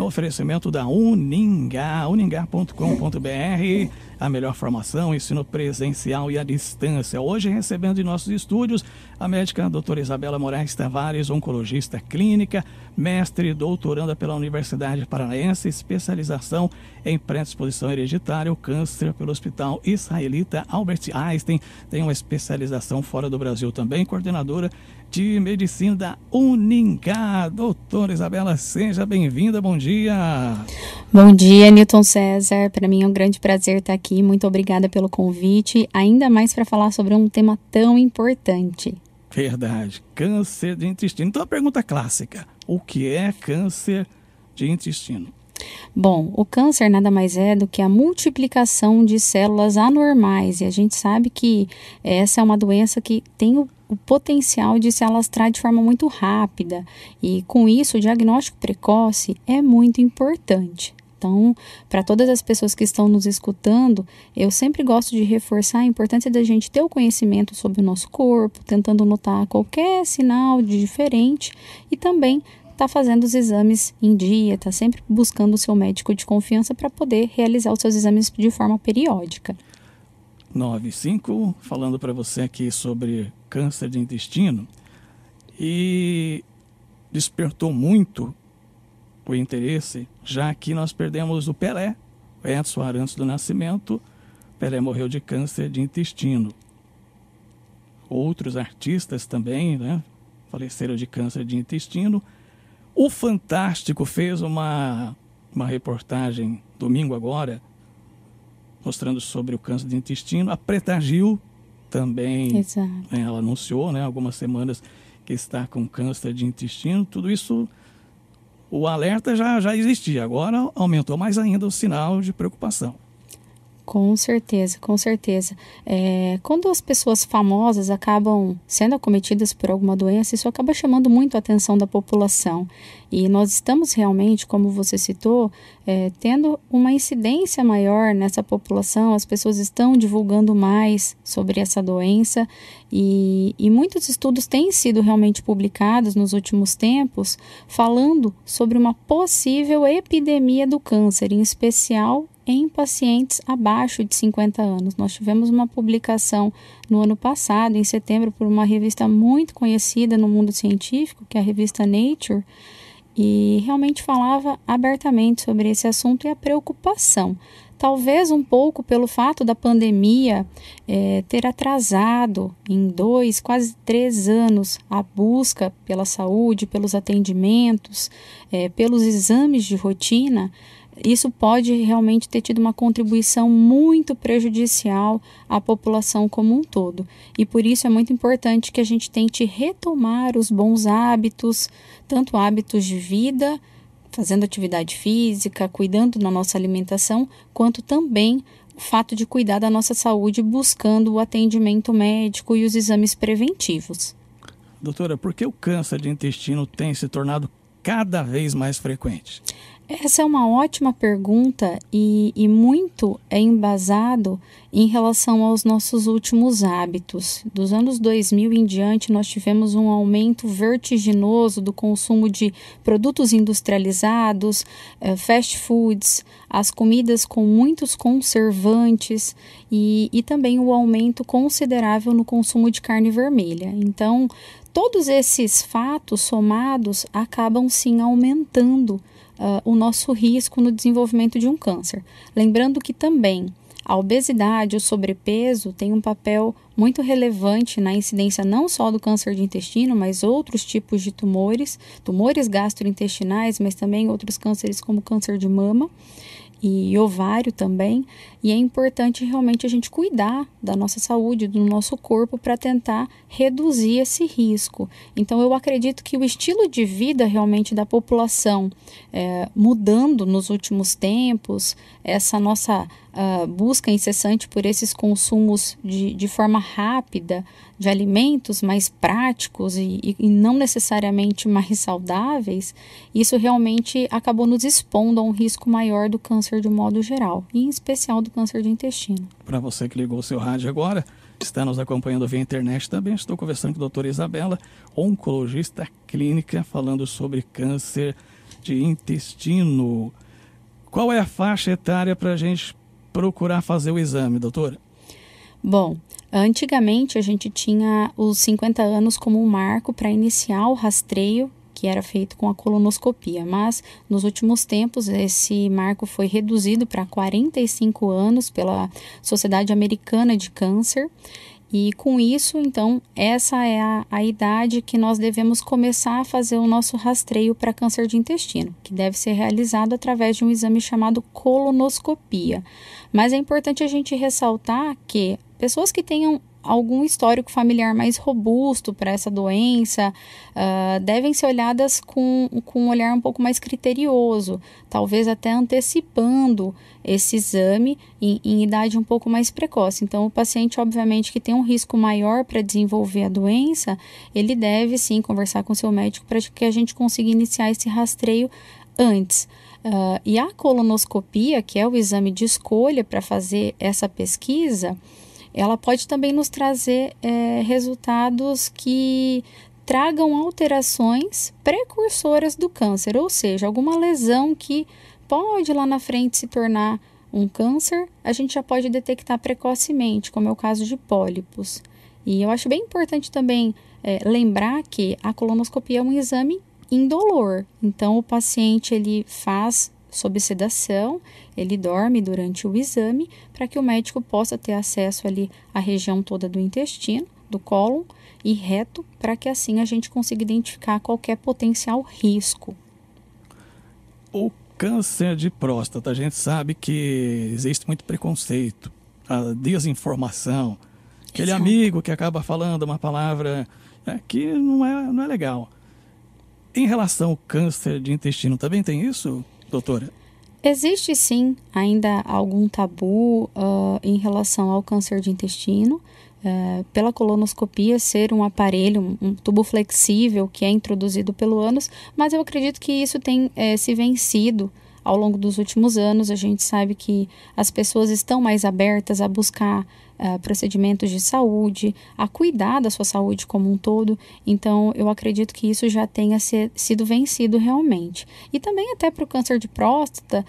no oferecimento da Uningá, uningá.com.br, a melhor formação, ensino presencial e à distância. Hoje recebendo em nossos estúdios a médica doutora Isabela Moraes Tavares, oncologista clínica, mestre e doutoranda pela Universidade Paranaense, especialização em predisposição hereditária, o câncer pelo Hospital Israelita Albert Einstein, tem uma especialização fora do Brasil também, coordenadora de medicina da Uningá. Doutora Isabela, seja bem-vinda, bom dia. Bom dia, Newton César, para mim é um grande prazer estar aqui, muito obrigada pelo convite, ainda mais para falar sobre um tema tão importante. Verdade, câncer de intestino. Então a pergunta clássica, o que é câncer de intestino? Bom, o câncer nada mais é do que a multiplicação de células anormais e a gente sabe que essa é uma doença que tem o potencial de se alastrar de forma muito rápida e com isso o diagnóstico precoce é muito importante. Então, para todas as pessoas que estão nos escutando, eu sempre gosto de reforçar a importância da gente ter o conhecimento sobre o nosso corpo, tentando notar qualquer sinal de diferente e também tá fazendo os exames em dia, tá sempre buscando o seu médico de confiança para poder realizar os seus exames de forma periódica. 95, falando para você aqui sobre câncer de intestino e despertou muito o interesse, já que nós perdemos o Pelé, o Edson Arantes do Nascimento. Pelé morreu de câncer de intestino. Outros artistas também, né, faleceram de câncer de intestino. O Fantástico fez uma reportagem domingo agora, mostrando sobre o câncer de intestino. A Preta Gil também, ela anunciou, né, algumas semanas que está com câncer de intestino. Tudo isso, o alerta já existia, agora aumentou mais ainda o sinal de preocupação. Com certeza, com certeza. Quando as pessoas famosas acabam sendo acometidas por alguma doença, isso acaba chamando muito a atenção da população. E nós estamos realmente, como você citou, tendo uma incidência maior nessa população, as pessoas estão divulgando mais sobre essa doença e muitos estudos têm sido realmente publicados nos últimos tempos falando sobre uma possível epidemia do câncer, em especial em pacientes abaixo de 50 anos. Nós tivemos uma publicação no ano passado, em setembro, por uma revista muito conhecida no mundo científico, que é a revista Nature, e realmente falava abertamente sobre esse assunto e a preocupação. Talvez um pouco pelo fato da pandemia ter atrasado em 2, quase 3 anos a busca pela saúde, pelos atendimentos, pelos exames de rotina. Isso pode realmente ter tido uma contribuição muito prejudicial à população como um todo. E por isso é muito importante que a gente tente retomar os bons hábitos, tanto hábitos de vida, fazendo atividade física, cuidando da nossa alimentação, quanto também o fato de cuidar da nossa saúde buscando o atendimento médico e os exames preventivos. Doutora, por que o câncer de intestino tem se tornado cada vez mais frequente? Essa é uma ótima pergunta e muito é embasado em relação aos nossos últimos hábitos. Dos anos 2000 em diante, nós tivemos um aumento vertiginoso do consumo de produtos industrializados, fast foods, as comidas com muitos conservantes e também o aumento considerável no consumo de carne vermelha. Então, todos esses fatos somados acabam sim aumentando o nosso risco no desenvolvimento de um câncer. Lembrando que também a obesidade, o sobrepeso tem um papel muito relevante na incidência não só do câncer de intestino, mas outros tipos de tumores gastrointestinais, mas também outros cânceres como câncer de mama e ovário também, e é importante realmente a gente cuidar da nossa saúde, do nosso corpo para tentar reduzir esse risco. Então eu acredito que o estilo de vida realmente da população mudando nos últimos tempos, essa nossa busca incessante por esses consumos de forma rápida de alimentos mais práticos e não necessariamente mais saudáveis, isso realmente acabou nos expondo a um risco maior do câncer de modo geral, e em especial do câncer de intestino. Para você que ligou o seu rádio agora, está nos acompanhando via internet também, estou conversando com a doutora Isabela, oncologista clínica, falando sobre câncer de intestino. Qual é a faixa etária para a gente procurar fazer o exame, doutora? Bom, antigamente a gente tinha os 50 anos como um marco para iniciar o rastreio que era feito com a colonoscopia, mas nos últimos tempos esse marco foi reduzido para 45 anos pela Sociedade Americana de Câncer. E com isso, então, essa é a idade que nós devemos começar a fazer o nosso rastreio para câncer de intestino, que deve ser realizado através de um exame chamado colonoscopia. Mas é importante a gente ressaltar que pessoas que tenham algum histórico familiar mais robusto para essa doença devem ser olhadas com um olhar um pouco mais criterioso, talvez até antecipando esse exame em idade um pouco mais precoce. Então, o paciente, obviamente, que tem um risco maior para desenvolver a doença, ele deve sim conversar com seu médico para que a gente consiga iniciar esse rastreio antes. E a colonoscopia, que é o exame de escolha para fazer essa pesquisa, ela pode também nos trazer resultados que tragam alterações precursoras do câncer, ou seja, alguma lesão que pode lá na frente se tornar um câncer, a gente já pode detectar precocemente, como é o caso de pólipos. E eu acho bem importante também lembrar que a colonoscopia é um exame indolor, então o paciente ele faz sob sedação, ele dorme durante o exame para que o médico possa ter acesso ali à região toda do intestino, do cólon e reto, para que assim a gente consiga identificar qualquer potencial risco. O câncer de próstata, a gente sabe que existe muito preconceito, a desinformação, aquele Exato. amigo que acaba falando uma palavra que não é legal. Em relação ao câncer de intestino, também tem isso, doutora? Existe sim ainda algum tabu em relação ao câncer de intestino, pela colonoscopia ser um aparelho, um tubo flexível que é introduzido pelo ânus, mas eu acredito que isso tem se vencido ao longo dos últimos anos. A gente sabe que as pessoas estão mais abertas a buscar procedimentos de saúde, a cuidar da sua saúde como um todo, então eu acredito que isso já tenha sido vencido realmente. E também até para o câncer de próstata,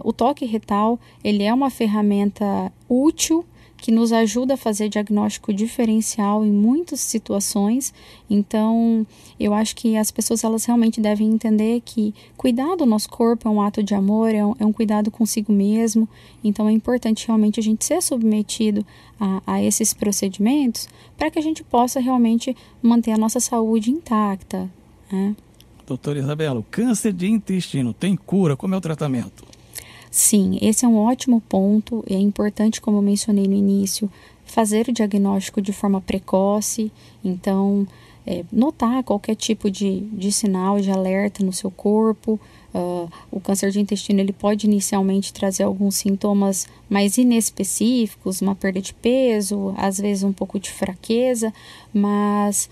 o toque retal, ele é uma ferramenta útil que nos ajuda a fazer diagnóstico diferencial em muitas situações. Então, eu acho que as pessoas elas realmente devem entender que cuidar do nosso corpo é um ato de amor, é um cuidado consigo mesmo. Então, é importante realmente a gente ser submetido a esses procedimentos para que a gente possa realmente manter a nossa saúde intacta, né? Doutora Isabela, o câncer de intestino tem cura? Como é o tratamento? Sim, esse é um ótimo ponto. É importante, como eu mencionei no início, fazer o diagnóstico de forma precoce. Então, notar qualquer tipo de sinal de alerta no seu corpo. O câncer de intestino ele pode inicialmente trazer alguns sintomas mais inespecíficos, uma perda de peso, às vezes um pouco de fraqueza, mas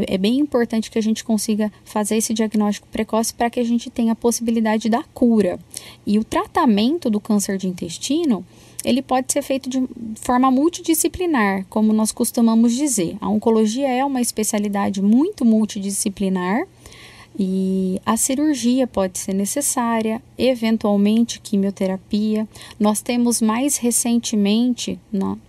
é bem importante que a gente consiga fazer esse diagnóstico precoce para que a gente tenha a possibilidade da cura. E o tratamento do câncer de intestino, ele pode ser feito de forma multidisciplinar, como nós costumamos dizer. A oncologia é uma especialidade muito multidisciplinar e a cirurgia pode ser necessária, eventualmente quimioterapia. Nós temos mais recentemente,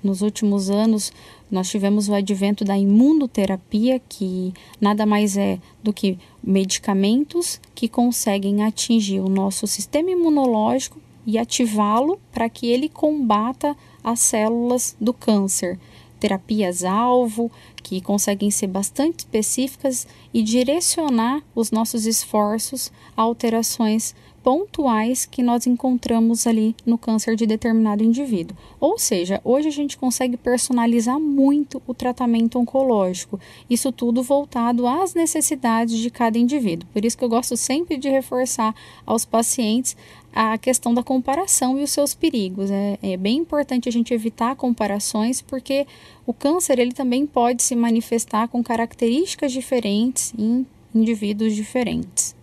nos últimos anos, nós tivemos o advento da imunoterapia, que nada mais é do que medicamentos que conseguem atingir o nosso sistema imunológico e ativá-lo para que ele combata as células do câncer. Terapias-alvo, que conseguem ser bastante específicas e direcionar os nossos esforços a alterações pontuais que nós encontramos ali no câncer de determinado indivíduo. Ou seja, hoje a gente consegue personalizar muito o tratamento oncológico, isso tudo voltado às necessidades de cada indivíduo. Por isso que eu gosto sempre de reforçar aos pacientes a questão da comparação e os seus perigos. É bem importante a gente evitar comparações, porque o câncer ele também pode se manifestar com características diferentes em indivíduos diferentes.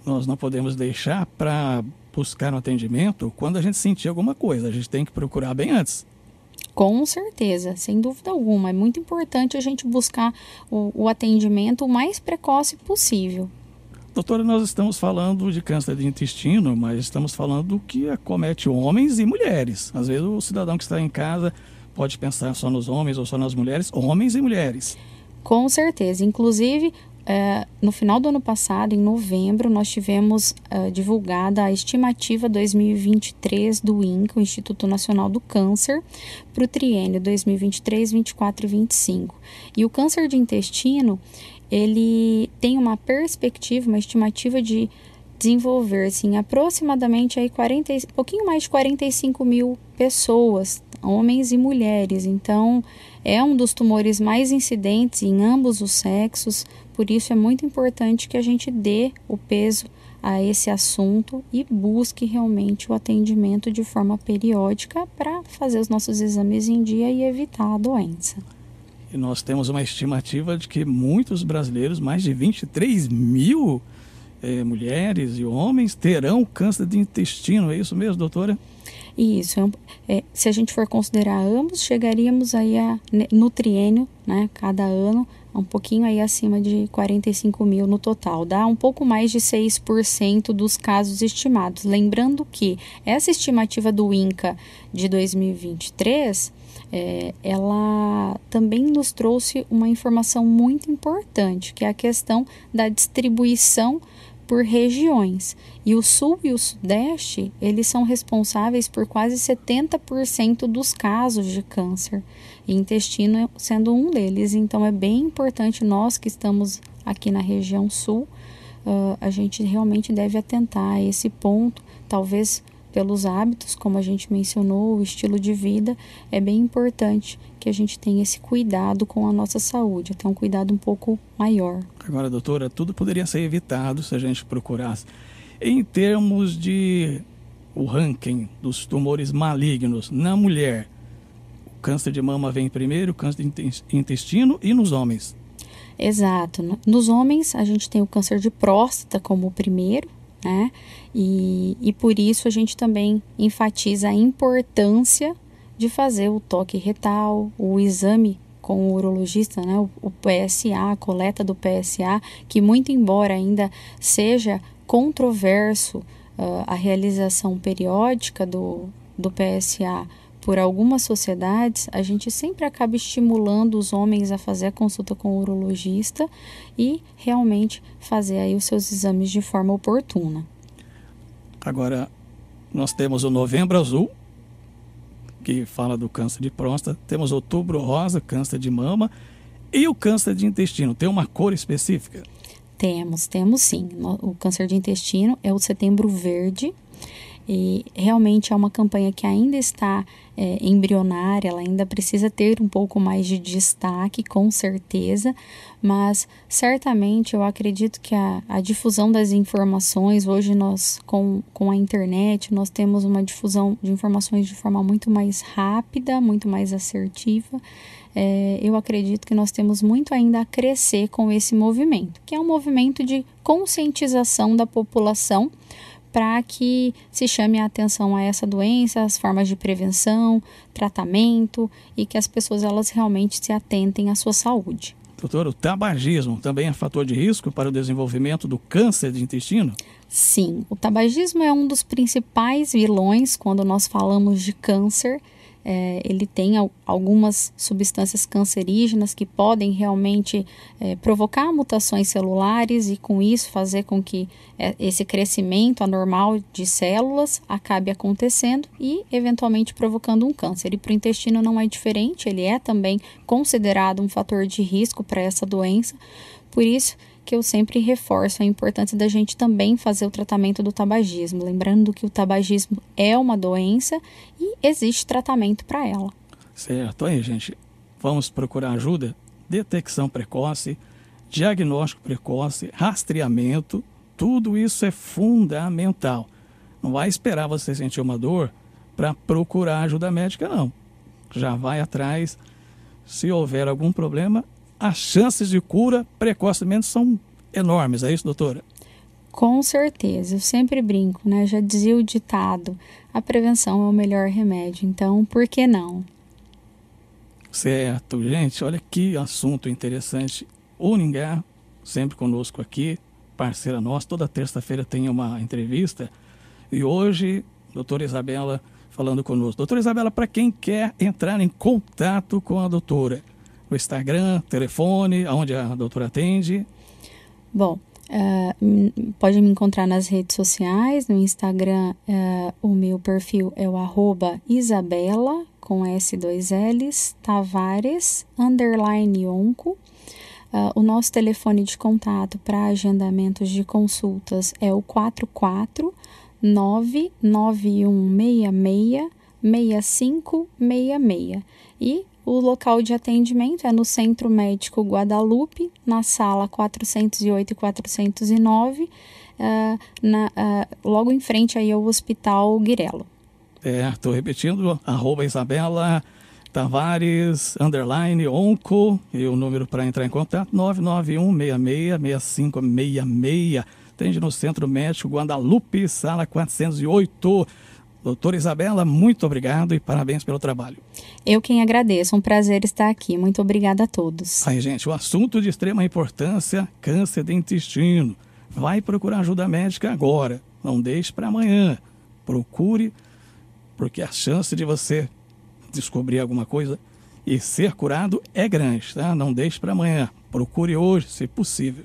Nós não podemos deixar para buscar um atendimento quando a gente sentir alguma coisa. A gente tem que procurar bem antes. Com certeza, sem dúvida alguma. É muito importante a gente buscar o atendimento o mais precoce possível. Doutora, nós estamos falando de câncer de intestino, mas estamos falando do que acomete homens e mulheres. Às vezes o cidadão que está em casa pode pensar só nos homens ou só nas mulheres, homens e mulheres. Com certeza. Inclusive, no final do ano passado, em novembro, nós tivemos divulgada a estimativa 2023 do INCA, o Instituto Nacional do Câncer, para o triênio 2023, 24 e 25. E o câncer de intestino, ele tem uma perspectiva, uma estimativa de desenvolver-se em aproximadamente aí pouquinho mais de 45 mil pessoas, homens e mulheres. Então, é um dos tumores mais incidentes em ambos os sexos, por isso é muito importante que a gente dê o peso a esse assunto e busque realmente o atendimento de forma periódica para fazer os nossos exames em dia e evitar a doença. E nós temos uma estimativa de que muitos brasileiros, mais de 23 mil mulheres e homens, terão câncer de intestino. É isso mesmo, doutora? Isso. Se a gente for considerar ambos, chegaríamos aí no triênio, né, cada ano, um pouquinho aí acima de 45 mil no total. Dá um pouco mais de 6% dos casos estimados. Lembrando que essa estimativa do INCA de 2023, ela também nos trouxe uma informação muito importante, que é a questão da distribuição por regiões. E o Sul e o Sudeste, eles são responsáveis por quase 70% dos casos de câncer, e intestino sendo um deles. Então, é bem importante nós que estamos aqui na região Sul, a gente realmente deve atentar a esse ponto, talvez pelos hábitos, como a gente mencionou, o estilo de vida, é bem importante que a gente tenha esse cuidado com a nossa saúde, até um cuidado um pouco maior. Agora, doutora, tudo poderia ser evitado se a gente procurasse. Em termos de o ranking dos tumores malignos na mulher, o câncer de mama vem primeiro, o câncer de intestino e nos homens? Exato. Nos homens, a gente tem o câncer de próstata como o primeiro, né? E por isso a gente também enfatiza a importância de fazer o toque retal, o exame com o urologista, né? O PSA, a coleta do PSA, que muito embora ainda seja controverso a realização periódica do PSA por algumas sociedades, a gente sempre acaba estimulando os homens a fazer a consulta com o urologista e realmente fazer aí os seus exames de forma oportuna. Agora, nós temos o Novembro Azul, que fala do câncer de próstata, temos Outubro Rosa, câncer de mama, e o câncer de intestino. Tem uma cor específica? Temos sim. O câncer de intestino é o Setembro Verde, e realmente é uma campanha que ainda está embrionária, ela ainda precisa ter um pouco mais de destaque, com certeza, mas certamente eu acredito que a difusão das informações, hoje nós com a internet, nós temos uma difusão de informações de forma muito mais rápida, muito mais assertiva. Eu acredito que nós temos muito ainda a crescer com esse movimento, que é um movimento de conscientização da população, para que se chame a atenção a essa doença, as formas de prevenção, tratamento e que as pessoas elas realmente se atentem à sua saúde. Doutor, o tabagismo também é fator de risco para o desenvolvimento do câncer de intestino? Sim, o tabagismo é um dos principais vilões quando nós falamos de câncer. Ele tem algumas substâncias cancerígenas que podem realmente provocar mutações celulares e com isso fazer com que esse crescimento anormal de células acabe acontecendo e eventualmente provocando um câncer. E para o intestino não é diferente, ele é também considerado um fator de risco para essa doença, por isso que eu sempre reforço a importância da gente também fazer o tratamento do tabagismo, lembrando que o tabagismo é uma doença e existe tratamento para ela. Certo, aí gente, vamos procurar ajuda, detecção precoce, diagnóstico precoce, rastreamento, tudo isso é fundamental. Não vai esperar você sentir uma dor para procurar ajuda médica, não. Já vai atrás, se houver algum problema, as chances de cura precocemente são enormes, é isso, doutora? Com certeza, eu sempre brinco, né? Já dizia o ditado, a prevenção é o melhor remédio, então por que não? Certo, gente, olha que assunto interessante. O Ningá, sempre conosco aqui, parceira nossa. Toda terça-feira tem uma entrevista. E hoje, doutora Isabela falando conosco. Doutora Isabela, para quem quer entrar em contato com a doutora, o Instagram, telefone, aonde a doutora atende? Bom, pode me encontrar nas redes sociais. No Instagram, o meu perfil é o @Isabela, com S2Ls, Tavares, _onco. O nosso telefone de contato para agendamentos de consultas é o 44991666566. E o local de atendimento é no Centro Médico Guadalupe, na sala 408 e 409, logo em frente aí ao Hospital Guirello. Estou repetindo, @Isabela Tavares, _onco, e o número para entrar em contato, 991666566. Atende no Centro Médico Guadalupe, sala 408. Doutora Isabela, muito obrigado e parabéns pelo trabalho. Eu quem agradeço, um prazer estar aqui. Muito obrigada a todos. Aí, gente, o assunto de extrema importância, câncer de intestino. Vai procurar ajuda médica agora, não deixe para amanhã. Procure, porque a chance de você descobrir alguma coisa e ser curado é grande, tá? Não deixe para amanhã. Procure hoje, se possível.